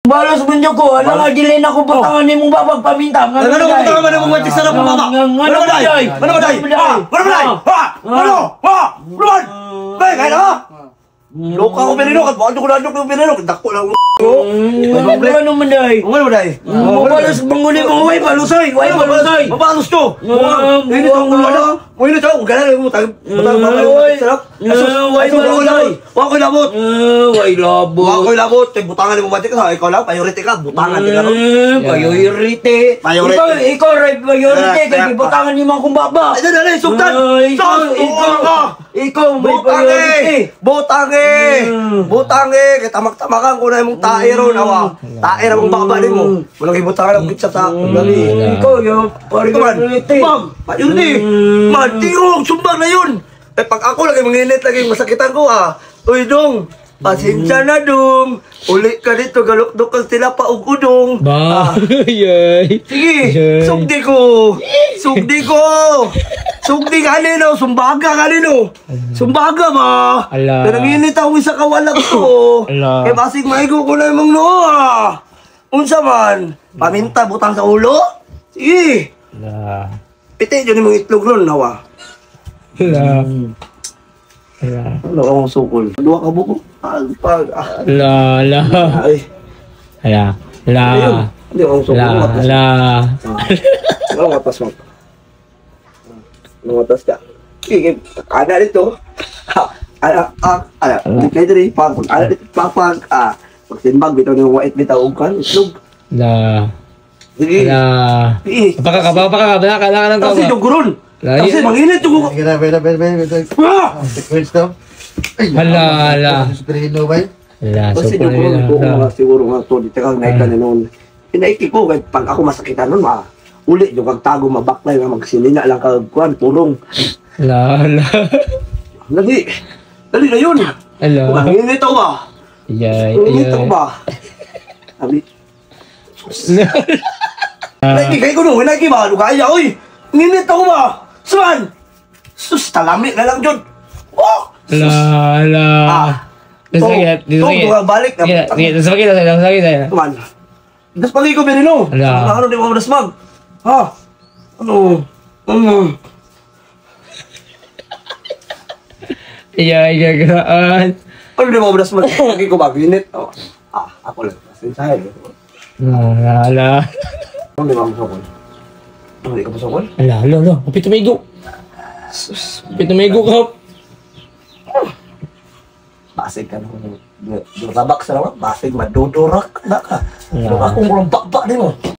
Balas mo niyo ko, alam nga, dilin ako patangan ni mong babagpaminta. Ano mo patangan mo mong matik sarap mo baba? Ano ba day? Ano ba day? Ano ba day? Ano? Luman! Bay, kaya na! Loka ko pinino, kat bakit ko na-adok ng pinino, dako lang mo. Ano man day? Ano ba day? Mabalas manguli mo, way balusay, way balusay. Mabalos to! Hindi ito ang ulo na. Hindi ito, huwag ka na lang mo. Way balusay. Huwag ko labot. Way labot. Huwag ko labot. Butangan mo matik ka, ikaw lang, priority ka. Butangan din ka ron. Priority. Ikaw, priority. Kaya butangan niyo mga kumbaba. Ay, dali, sugtan! Ikaw, may priority. Butange! Kaya tamak-tamakan ko na yung tae ron, awa. Tae na mong bakabalin mo. Walang ibutangan ang kitsa sa gali. Ikaw, yung priority. Priority! Man, tirong! Sumbag na yun! Eh, pag ako lagi manginit, lagi masakitan ko, Uy, Dong! Pasensya na, Dong! Uli ka dito, galok-dok ang tinapa ug udong. Sige, sugdi ko! Sugdi ko! Sugdi ka nino, sumbaga ka nino. Sumbaga ba? Nanginit ako sa kawalag ko. Eh basig maigo ko na yung noo Unsa man? Paminta butang sa ulo? Sige. Piti dyan yung mga itlog nun, nawa. Ano akong sukol? Dua ka buko? Hindi akong sukol. Ano matas mo? Nangatas ka. Sige, ada dito. Kaya dito, ada dito, pagsimbag, bitaw ng white, bitaw kan, islog. Sige. Pakakaba. Kasi yung gurun. Kasi manginit yung gurun. Kasi yung gurun, siguro nga to, dito kang naika na noon. Pinaiki ko, pag ako masakitan nun, uli, yung kagtago mabaklay nga magsinina lang kagkuhan, tulong. Dali na yun. Manginit ako ba? Manginit ako ba? Sabi. Naikikay ko nung, naikikay ba? Lugaya, uy! Manginit ako ba? Saan? Sus, talami na lang dyan. Oh! Balik. Tuman. Daspagi ko, Berino. Ano di mo daspag? Ano? Gaan. Ano di mo daspag? Lagi ko ba? Ginit? Ako lang. Sinsahe. Ano di mo masukol? Ano di ka masukol? Kapit tumigo ka. Basig ka naman. Durabak sa naman. Basig madudurak. Akong rumbak-bak din mo.